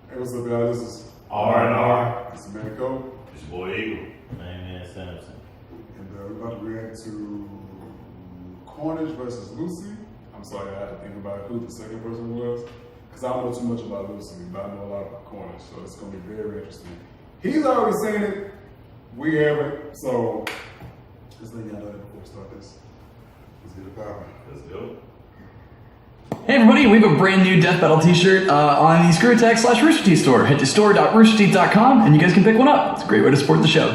Hey, what's up, y'all? This is RandR. It's the man Cole. It's your boy Eagle. Man, Samson. And we're about to react to Carnage versus Lucy. I'm sorry, I had to think about who the second person was. Because I don't know too much about Lucy, but I know a lot about Carnage, so it's going to be very interesting. He's already seen it. We haven't, so just letting y'all know that before we start this. Let's get it power. Let's go. Hey everybody, we have a brand new Death Battle t-shirt on the ScrewAttack/Rooster Teeth store. Head to store.roosterteeth.com and you guys can pick one up. It's a great way to support the show.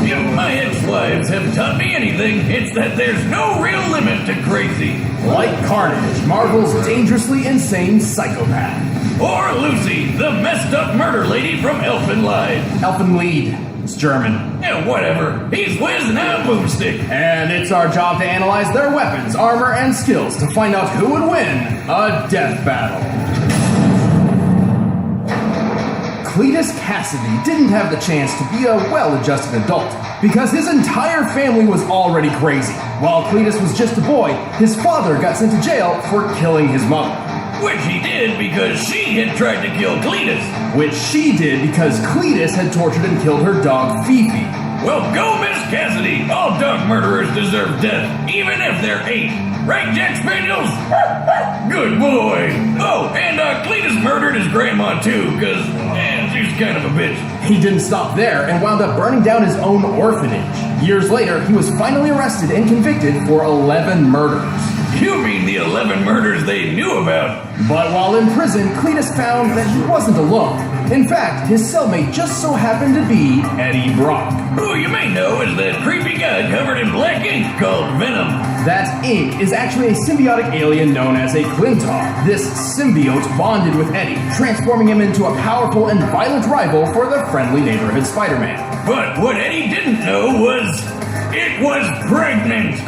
If my ex-wives have taught me anything, it's that there's no real limit to crazy. Like Carnage, Marvel's dangerously insane psychopath. Or Lucy, the messed up murder lady from Elfen Live. Elfen Lied. It's German. Yeah, whatever. He's Wiz and I'm Boomstick. And it's our job to analyze their weapons, armor, and skills to find out who would win a death battle. Cletus Cassidy didn't have the chance to be a well-adjusted adult because his entire family was already crazy. While Cletus was just a boy, his father got sent to jail for killing his mother. Which he did because she had tried to kill Cletus. Which she did because Cletus had tortured and killed her dog Fifi. Well, go Miss Cassidy. All dog murderers deserve death, even if they're 8. Right, Jack Spaniels? Good boy. Oh, and Cletus murdered his grandma too, because she's kind of a bitch. He didn't stop there and wound up burning down his own orphanage. Years later, he was finally arrested and convicted for 11 murders. You mean the 11 murders they knew about? But while in prison, Cletus found that he wasn't alone. In fact, his cellmate just so happened to be Eddie Brock. Who you may know is that creepy guy covered in black ink called Venom. That ink is actually a symbiotic alien known as a Clintar. This symbiote bonded with Eddie, transforming him into a powerful and violent rival for the friendly neighborhood Spider-Man. But what Eddie didn't know was it was pregnant.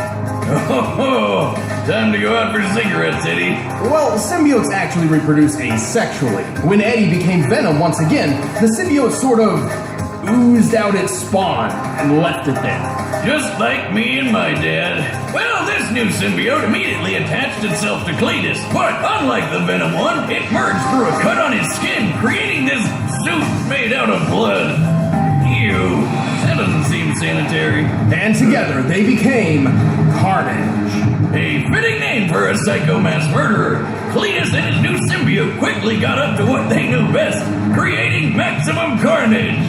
Oh, time to go out for cigarettes, Eddie. Well, symbiotes actually reproduce asexually. When Eddie became Venom once again, the symbiote sort of oozed out its spawn and left it there. Just like me and my dad. Well, this new symbiote immediately attached itself to Cletus, but unlike the Venom one, it merged through a cut on his skin, creating this suit made out of blood. Ew, that doesn't seem sanitary. And together they became Carnage. A fitting name for a psycho mass murderer. Cletus and his new symbiote quickly got up to what they knew best, creating maximum carnage.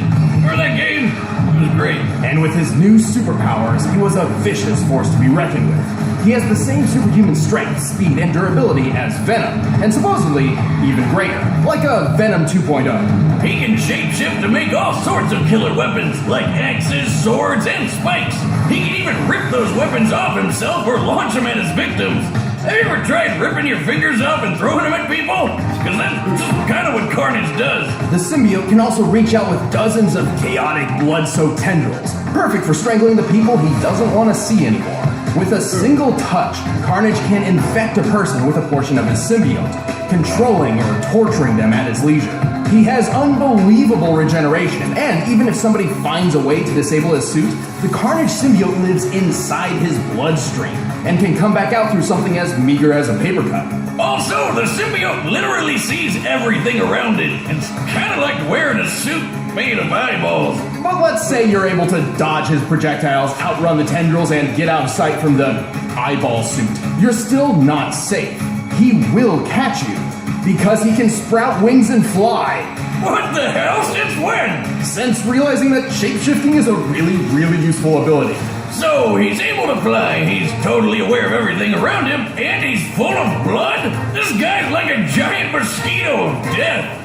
For that game, it was great. And with his new superpowers, he was a vicious force to be reckoned with. He has the same superhuman strength, speed, and durability as Venom, and supposedly even greater, like a Venom 2.0. He can shapeshift to make all sorts of killer weapons, like axes, swords, and spikes. He can even rip those weapons off himself or launch them at his victims. Have you ever tried ripping your fingers off and throwing them at people? Because that's just kind of what Carnage does. The symbiote can also reach out with dozens of chaotic, blood-soaked tendrils, perfect for strangling the people he doesn't want to see anymore. With a single touch, Carnage can infect a person with a portion of his symbiote, controlling or torturing them at his leisure. He has unbelievable regeneration, and even if somebody finds a way to disable his suit, the Carnage symbiote lives inside his bloodstream and can come back out through something as meager as a paper cut. Also, the symbiote literally sees everything around it. It's kind of like wearing a suit made of eyeballs. But let's say you're able to dodge his projectiles, outrun the tendrils, and get out of sight from the eyeball suit. You're still not safe. He will catch you, because he can sprout wings and fly. What the hell? Since when? Since realizing that shapeshifting is a really, really useful ability. So he's able to fly, he's totally aware of everything around him, and he's full of blood? This guy's like a giant mosquito of death.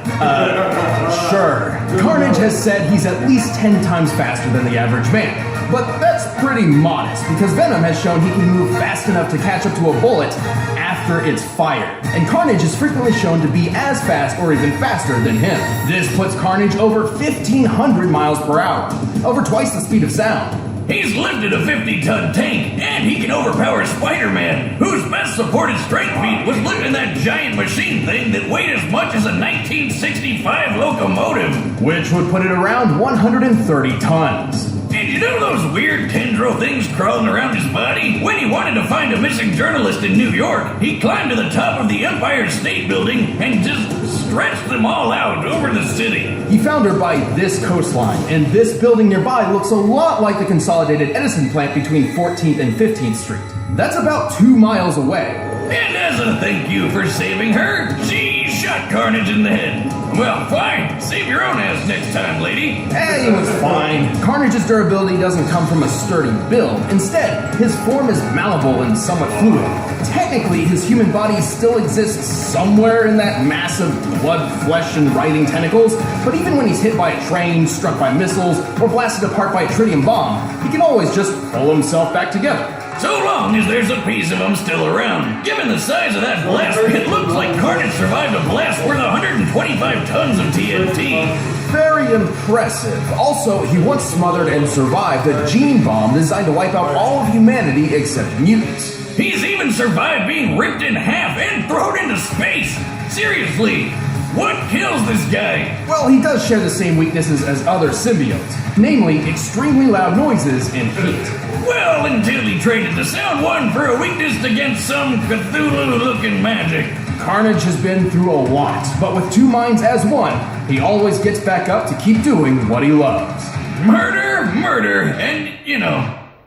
Sure. Carnage has said he's at least 10 times faster than the average man. But that's pretty modest, because Venom has shown he can move fast enough to catch up to a bullet after it's fired. And Carnage is frequently shown to be as fast or even faster than him. This puts Carnage over 1,500 miles per hour, over twice the speed of sound. He's lifted a 50-ton tank, and he can overpower Spider-Man, whose best supported strength feat was lifting that giant machine thing that weighed as much as a 1965 locomotive. Which would put it around 130 tons. And you know those weird tendril things crawling around his body? When he wanted wanted to find a missing journalist in New York, he climbed to the top of the Empire State Building and just stretched them all out over the city. He found her by this coastline, and this building nearby looks a lot like the consolidated Edison plant between 14th and 15th Street. That's about 2 miles away. And as a thank you for saving her, she shot Carnage in the head. Well, fine. Save your own ass next time, lady. Hey, he was fine. Carnage's durability doesn't come from a sturdy build. Instead, his form is malleable and somewhat fluid. Technically, his human body still exists somewhere in that mass of blood, flesh, and writhing tentacles, but even when he's hit by a train, struck by missiles, or blasted apart by a tritium bomb, he can always just pull himself back together. So long as there's a piece of him still around. Given the size of that blast, it looks like Carnage survived a blast worth 125 tons of TNT. Very impressive. Also, he once smothered and survived a gene bomb designed to wipe out all of humanity except mutants. He's even survived being ripped in half and thrown into space. Seriously, what kills this guy? Well, he does share the same weaknesses as other symbiotes, namely extremely loud noises and heat. Well, until he traded the Sound One for a weakness against some Cthulhu-looking magic. Carnage has been through a lot, but with two minds as one, he always gets back up to keep doing what he loves. Murder, murder, and,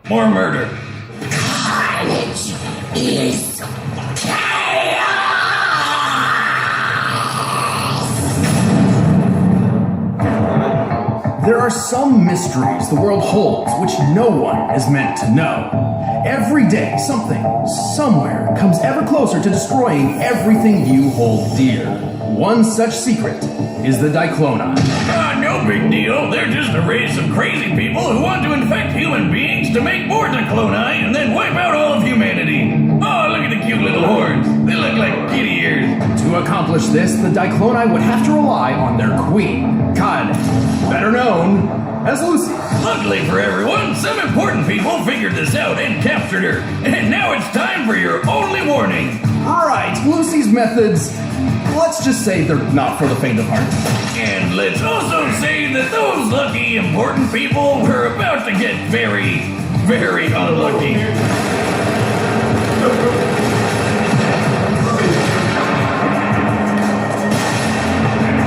more murder. Carnage is chaos! There are some mysteries the world holds which no one is meant to know. Every day, something, somewhere, comes ever closer to destroying everything you hold dear. One such secret is the Dicloni. No big deal. They're just a race of crazy people who want to infect human beings to make more Dicloni and then wipe out all of humanity. Oh, look at the cute little horns. They look like kitty ears. To accomplish this, the Dicloni would have to rely on their queen, Carnage, better known as Lucy. Luckily for everyone, some important people figured this out and captured her. And now it's time for your only warning. Right, Lucy's methods, let's just say they're not for the faint of heart. And let's also say that those lucky important people were about to get very, very unlucky.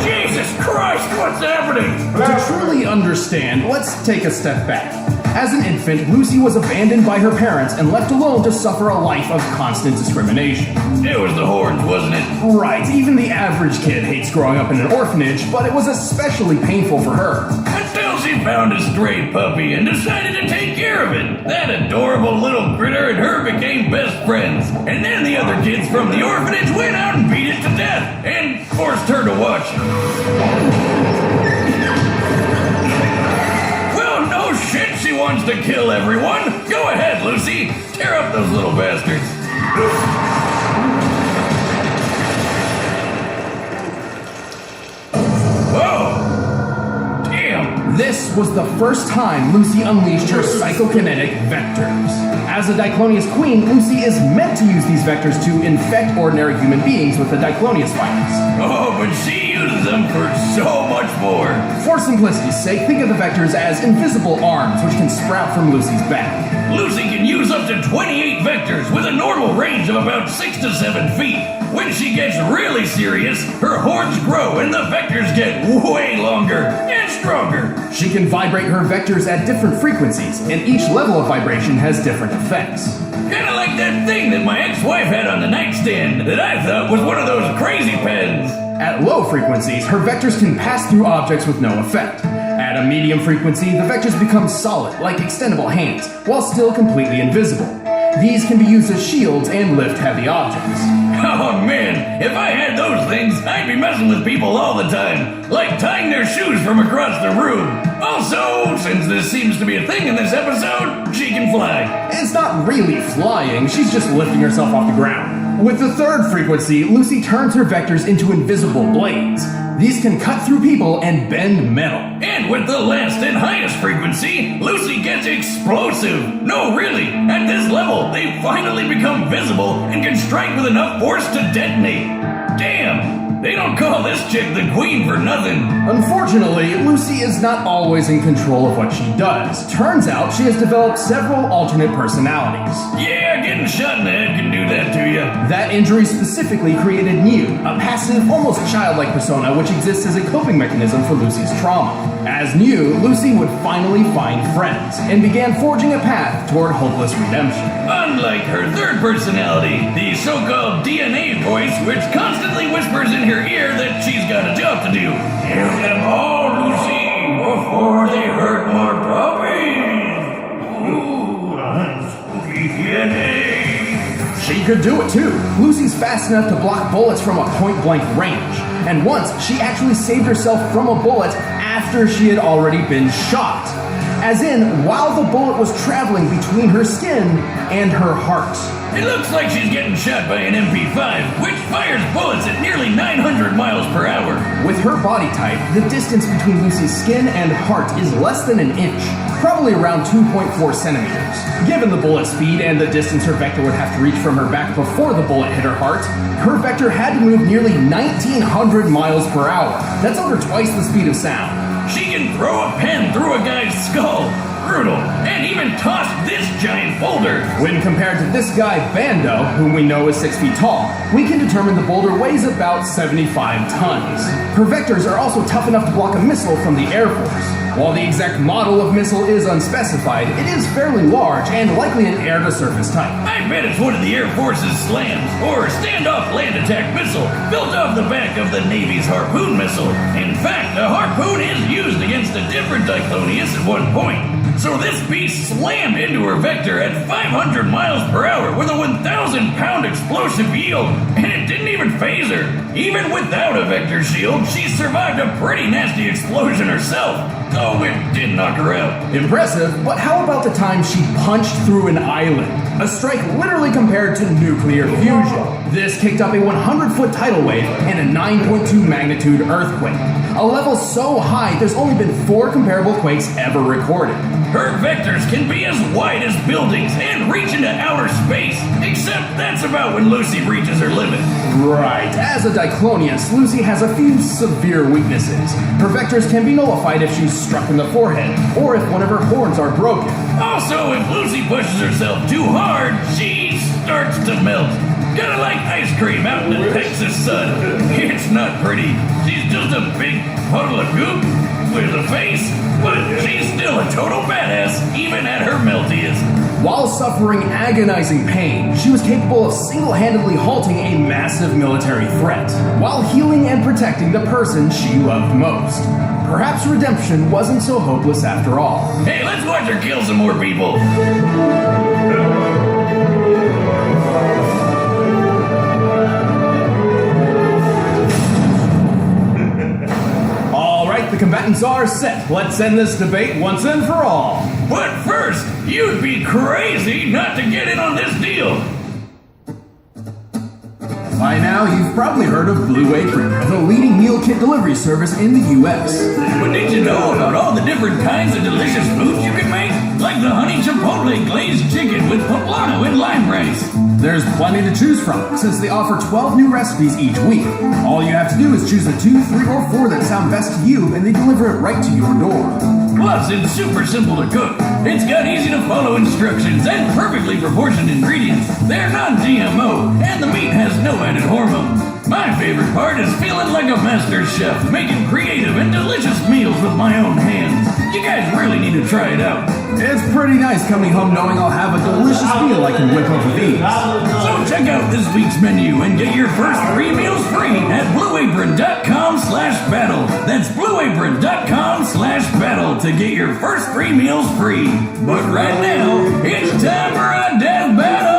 Jesus Christ, what's happening? To truly understand, let's take a step back. As an infant, Lucy was abandoned by her parents and left alone to suffer a life of constant discrimination. It was the horns, wasn't it? Right, even the average kid hates growing up in an orphanage, but it was especially painful for her. Until she found a stray puppy and decided to take care of it. That adorable little critter and her became best friends. And then the other kids from the orphanage went out and beat it to death and forced her to watch. Well, no shit, she wants to kill everyone. Go ahead, Lucy. Tear up those little bastards. Whoa! Damn! This was the first time Lucy unleashed her psychokinetic vectors. As a Diclonius queen, Lucy is meant to use these vectors to infect ordinary human beings with the Diclonius virus. Oh, but she uses them for so much more. For simplicity's sake, think of the vectors as invisible arms which can sprout from Lucy's back. Lucy can use up to 28 vectors with a normal range of about 6 to 7 feet. When she gets really serious, her horns grow and the vectors get way longer and stronger. She can vibrate her vectors at different frequencies, and each level of vibration has different effects. Kinda like that thing that my ex-wife had on the nightstand that I thought was one of those crazy pens. At low frequencies, her vectors can pass through objects with no effect. At a medium frequency, the vectors become solid, like extendable hands, while still completely invisible. These can be used as shields and lift heavy objects. Oh man, if I had those things, I'd be messing with people all the time, like tying their shoes from across the room. Also, since this seems to be a thing in this episode, she can fly. It's not really flying, she's just lifting herself off the ground. With the third frequency, Lucy turns her vectors into invisible blades. These can cut through people and bend metal. And with the last and highest frequency, Lucy gets explosive. No, really, at this level, they finally become visible and can strike with enough force to detonate. Damn, they don't call this chick the queen for nothing. Unfortunately, Lucy is not always in control of what she does. Turns out she has developed several alternate personalities. Yeah, getting That injury specifically created Mew, a passive, almost childlike persona which exists as a coping mechanism for Lucy's trauma. As Mew, Lucy would finally find friends, and began forging a path toward hopeless redemption. Unlike her third personality, the so-called DNA voice, which constantly whispers in her ear that she's got a job to do. Kill them all, Lucy, before they hurt more puppies. Ooh, spooky DNA. She could do it too. Lucy's fast enough to block bullets from a point-blank range. And once, she actually saved herself from a bullet after she had already been shot. As in, while the bullet was traveling between her skin and her heart. It looks like she's getting shot by an MP5, which fires bullets at nearly 900 miles per hour. With her body type, the distance between Lucy's skin and heart is less than an inch, probably around 2.4 centimeters. Given the bullet speed and the distance her vector would have to reach from her back before the bullet hit her heart, her vector had to move nearly 1,900 miles per hour. That's over twice the speed of sound. She can throw a pen through a guy's skull. Brutal. And even toss this giant boulder. When compared to this guy, Bando, whom we know is 6 feet tall, we can determine the boulder weighs about 75 tons. Her vectors are also tough enough to block a missile from the Air Force. While the exact model of missile is unspecified, it is fairly large and likely an air-to-surface type. I bet it's one of the Air Force's SLAMs, or Standoff Land Attack Missile, built off the back of the Navy's Harpoon missile. In fact, a Harpoon is used against a different Diclonius at one point. So this beast slammed into her vector at 500 miles per hour with a 1,000-pound explosive yield, and it didn't even phase her. Even without a vector shield, she survived a pretty nasty explosion herself, though it did knock her out. Impressive, but how about the time she punched through an island? A strike literally compared to nuclear fusion. This kicked up a 100-foot tidal wave and a 9.2 magnitude earthquake. A level so high, there's only been 4 comparable quakes ever recorded. Her vectors can be as wide as buildings and reach into outer space, except that's about when Lucy reaches her limit. Right. As a Diclonius, Lucy has a few severe weaknesses. Her vectors can be nullified if she's struck in the forehead, or if one of her horns are broken. Also, if Lucy pushes herself too hard, she starts to melt. Kinda like ice cream out in the Texas sun. It's not pretty. She's just a big puddle of goop with a face, but she's still a total badass, even at her meltiest. While suffering agonizing pain, she was capable of single-handedly halting a massive military threat, while healing and protecting the person she loved most. Perhaps redemption wasn't so hopeless after all. Hey, let's watch her kill some more people. The combatants are set. Let's end this debate once and for all. But first, you'd be crazy not to get in on this deal. By now, you've probably heard of Blue Apron, the leading meal kit delivery service in the U.S. But did you know about all the different kinds of delicious foods you can make? Like the honey chipotle glazed chicken with poblano and lime rice. There's plenty to choose from, since they offer 12 new recipes each week. All you have to do is choose the 2, 3, or 4 that sound best to you, and they deliver it right to your door. Plus, it's super simple to cook. It's got easy to follow instructions and perfectly proportioned ingredients. They're non-GMO, and the meat has no added hormones. My favorite part is feeling like a master chef, making creative and delicious meals with my own hands. You guys really need to try it out. It's pretty nice coming home knowing I'll have a delicious meal I can whip up with ease. So check out this week's menu and get your first 3 meals free at blueapron.com/battle. That's blueapron.com/battle to get your first 3 meals free. But right now, it's time for a death battle!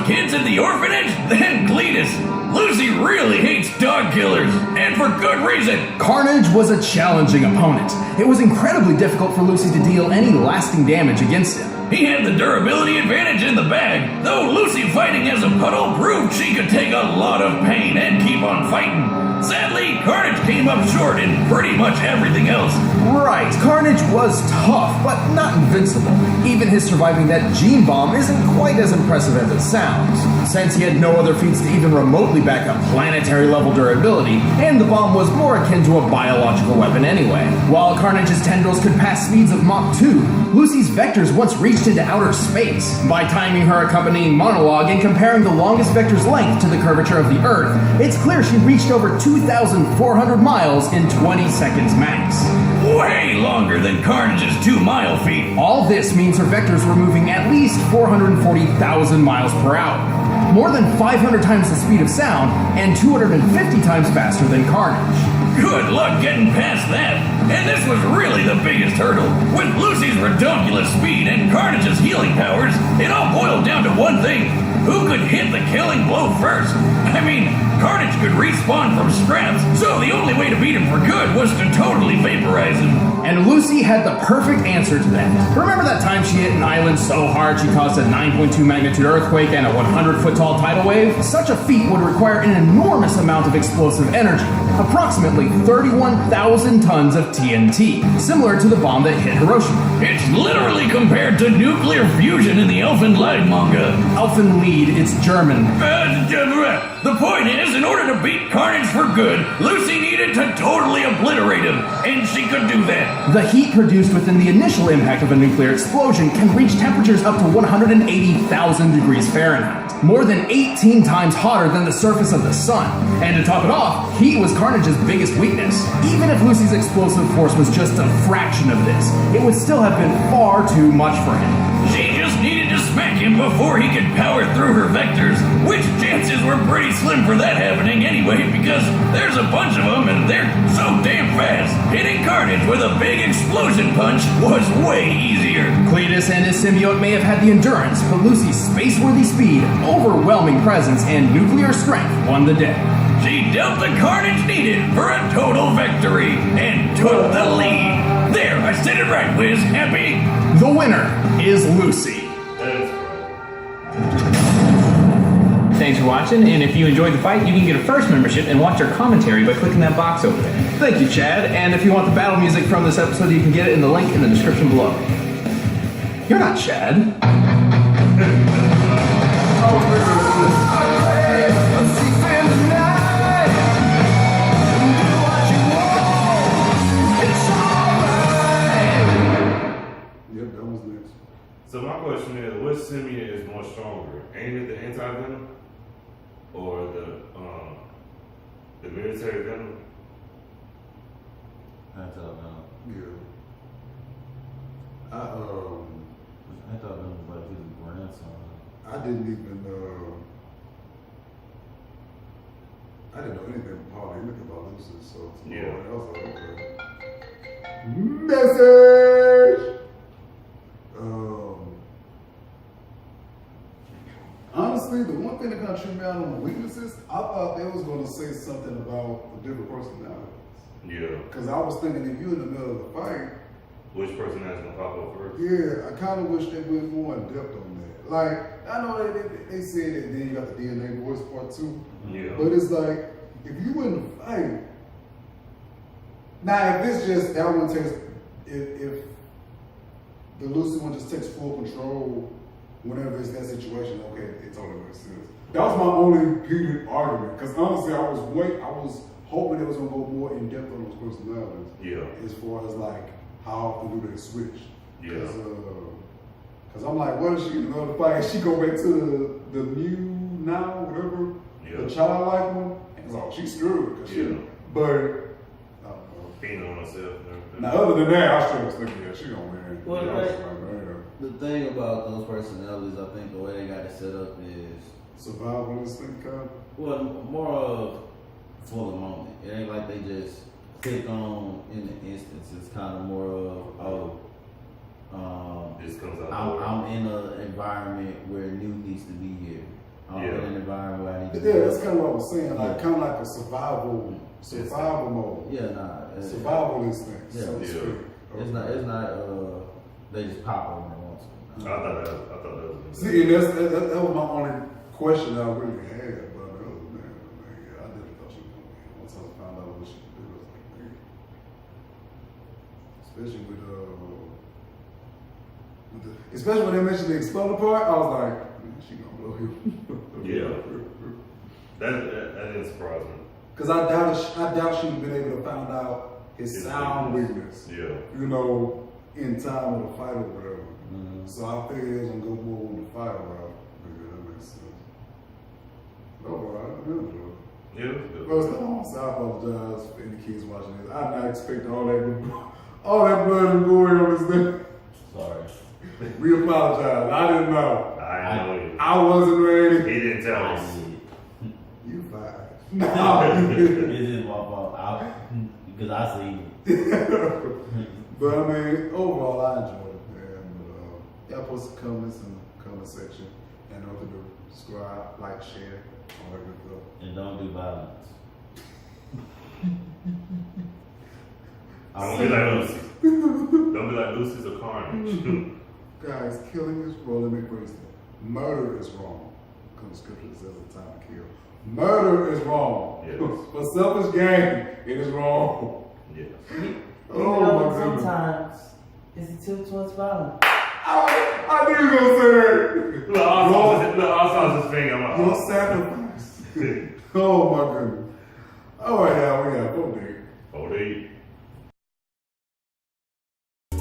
kids at the orphanage? Then Cletus. Lucy really hates dog killers, and for good reason. Carnage was a challenging opponent. It was incredibly difficult for Lucy to deal any lasting damage against him. He had the durability advantage in the bag, though Lucy fighting as a puddle proved she could take a lot of pain and keep on fighting. Sadly, Carnage came up short in pretty much everything else. Right, Carnage was tough, but not invincible. Even his surviving that gene bomb isn't quite as impressive as it sounds, since he had no other feats to even remotely back up planetary level durability, and the bomb was more akin to a biological weapon anyway. While Carnage's tendrils could pass speeds of Mach 2, Lucy's vectors once reached into outer space. By timing her accompanying monologue and comparing the longest vector's length to the curvature of the Earth, it's clear she reached over 2,400 miles in 20 seconds max. Way longer than Carnage's 2-mile feat. All this means her vectors were moving at least 440,000 miles per hour, more than 500 times the speed of sound and 250 times faster than Carnage. Good luck getting past that. And this was really the biggest hurdle. With Lucy's redonkulous speed and Carnage's healing powers, it all boiled down to one thing. Who could hit the killing blow first? I mean, Carnage could respawn from scraps, so the only way to beat him for good was to totally vaporize him. And Lucy had the perfect answer to that. Remember that time she hit an island so hard she caused a 9.2 magnitude earthquake and a 100-foot tall tidal wave? Such a feat would require an enormous amount of explosive energy, approximately 31,000 tons of TNT, similar to the bomb that hit Hiroshima. It's literally compared to nuclear fusion in the Elfen Light manga. Elfen Lied, it's German. The point is, in order to beat Carnage for good, Lucy needed to totally obliterate him, and she could do that. The heat produced within the initial impact of a nuclear explosion can reach temperatures up to 180,000 degrees Fahrenheit, more than 18 times hotter than the surface of the sun. And to top it off, heat was Carnage's biggest weakness. Even if Lucy's explosive force was just a fraction of this, it would still have been far too much for him. She just needed to smack him before he could power through her vectors, which chances were pretty slim for that happening anyway, because there's a bunch of them and they're so damn fast. Hitting Carnage with a big explosion punch was way easier. Cletus and his symbiote may have had the endurance, but Lucy's space-worthy speed, overwhelming presence, and nuclear strength won the day. She dealt the carnage needed for a total victory and took the lead. There, I said it right, Wiz. Happy? The winner is Lucy. Thanks for watching, and if you enjoyed the fight, you can get a first membership and watch our commentary by clicking that box over there. Thank you, Chad. And if you want the battle music from this episode, you can get it in the link in the description below. You're not Chad. Yep, that was next. So my question is, which symbiote is more stronger? Ain't it the anti-venom or the military venom? Anti-venom. Yeah. Anti-venom was like his grandson. I didn't even I didn't know anything hardly anything about Lucy, so Yeah. I was like, okay. Message. Honestly, the one thing that kind of tripped me out on the weaknesses, I thought they was going to say something about the different personalities. Yeah. Because I was thinking if you're in the middle of the fight, Which personality gonna pop up first? yeah, I kind of wish they went more in depth on that. Like, I know they said that then you got the DNA voice part too. Yeah. But it's like, if you in the fight, now if it's just that one takes, if the Lucy one just takes full control whenever it's that situation, okay, it totally makes sense. That was my only heated argument, because honestly, I was hoping it was gonna go more in depth on those personalities. Yeah. As far as like how often do they switch? Yeah. Because I'm like, what if she get another fight? She go back to the new now, whatever, Yeah. the childlike one. And it's like, she's screwed. Yeah. But I don't know. Being on herself and everything. Now, other than that, I still was thinking, yeah, she gonna win. Well, Yeah, I was right. like, man, The thing about those personalities, I think the way they got it set up is, survival instinct kind of. well, more of for the moment. It ain't like they just click on in the instance. It's kind of more of, This comes out. I'm in an environment where new needs to be here. I'm in an environment where I need to Yeah, that's kind of what I was saying. Like, kind of like a survival mode. Yeah, nah. Survival instinct. Yeah. So to speak. It's not, they just pop up when they want to. I thought that was. See, and that was my only question I really had. But other than that, I didn't thought she was going to win. Once I found out what she did, I was like, man. Especially especially when they mentioned the exploder part, I was like, man, she gonna blow him. Yeah. That didn't surprise me. Because I doubt she'd have been able to find out his sound weakness. Yeah. You know, in time of the fight or whatever. Mm-hmm. So I figured it was gonna go more on the fight route. Yeah, that makes sense. Overall, I really enjoyed it. Yeah, it was good. First of all, so I apologize for any kids watching this. I did not expect all that blood and gore on this thing. Sorry. We apologize. I didn't know. I know you. I wasn't ready. He didn't tell us. You fine. It is my fault. Because I see it. But I mean, overall, I enjoyed it, man. But y'all post some comments in the comment section. And don't forget to subscribe, like, share, all that good stuff. And don't do violence. Don't be like Lucy. Don't be like Lucy's or Carnage. Guys, killing is wrong. Let me put this. Murder is wrong. Because the scripture says it's time to kill. Murder is wrong. Yes. For selfish gain, it is wrong. Yes. Oh my goodness. Sometimes it's a tilt towards violence. I knew you were going to say that. Look, I saw his finger. I'm Your like, sacrifice. Oh my goodness. All right, y'all. We got 4 days.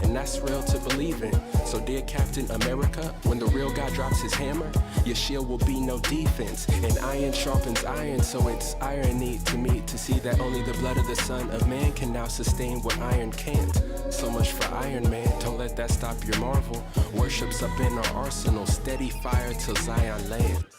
And that's real to believe in. So dear Captain America, when the real guy drops his hammer, your shield will be no defense. And iron sharpens iron, so it's irony to me to see that only the blood of the Son of Man can now sustain what iron can't. So much for Iron Man, don't let that stop your marvel. Worship's up in our arsenal, steady fire till Zion lands.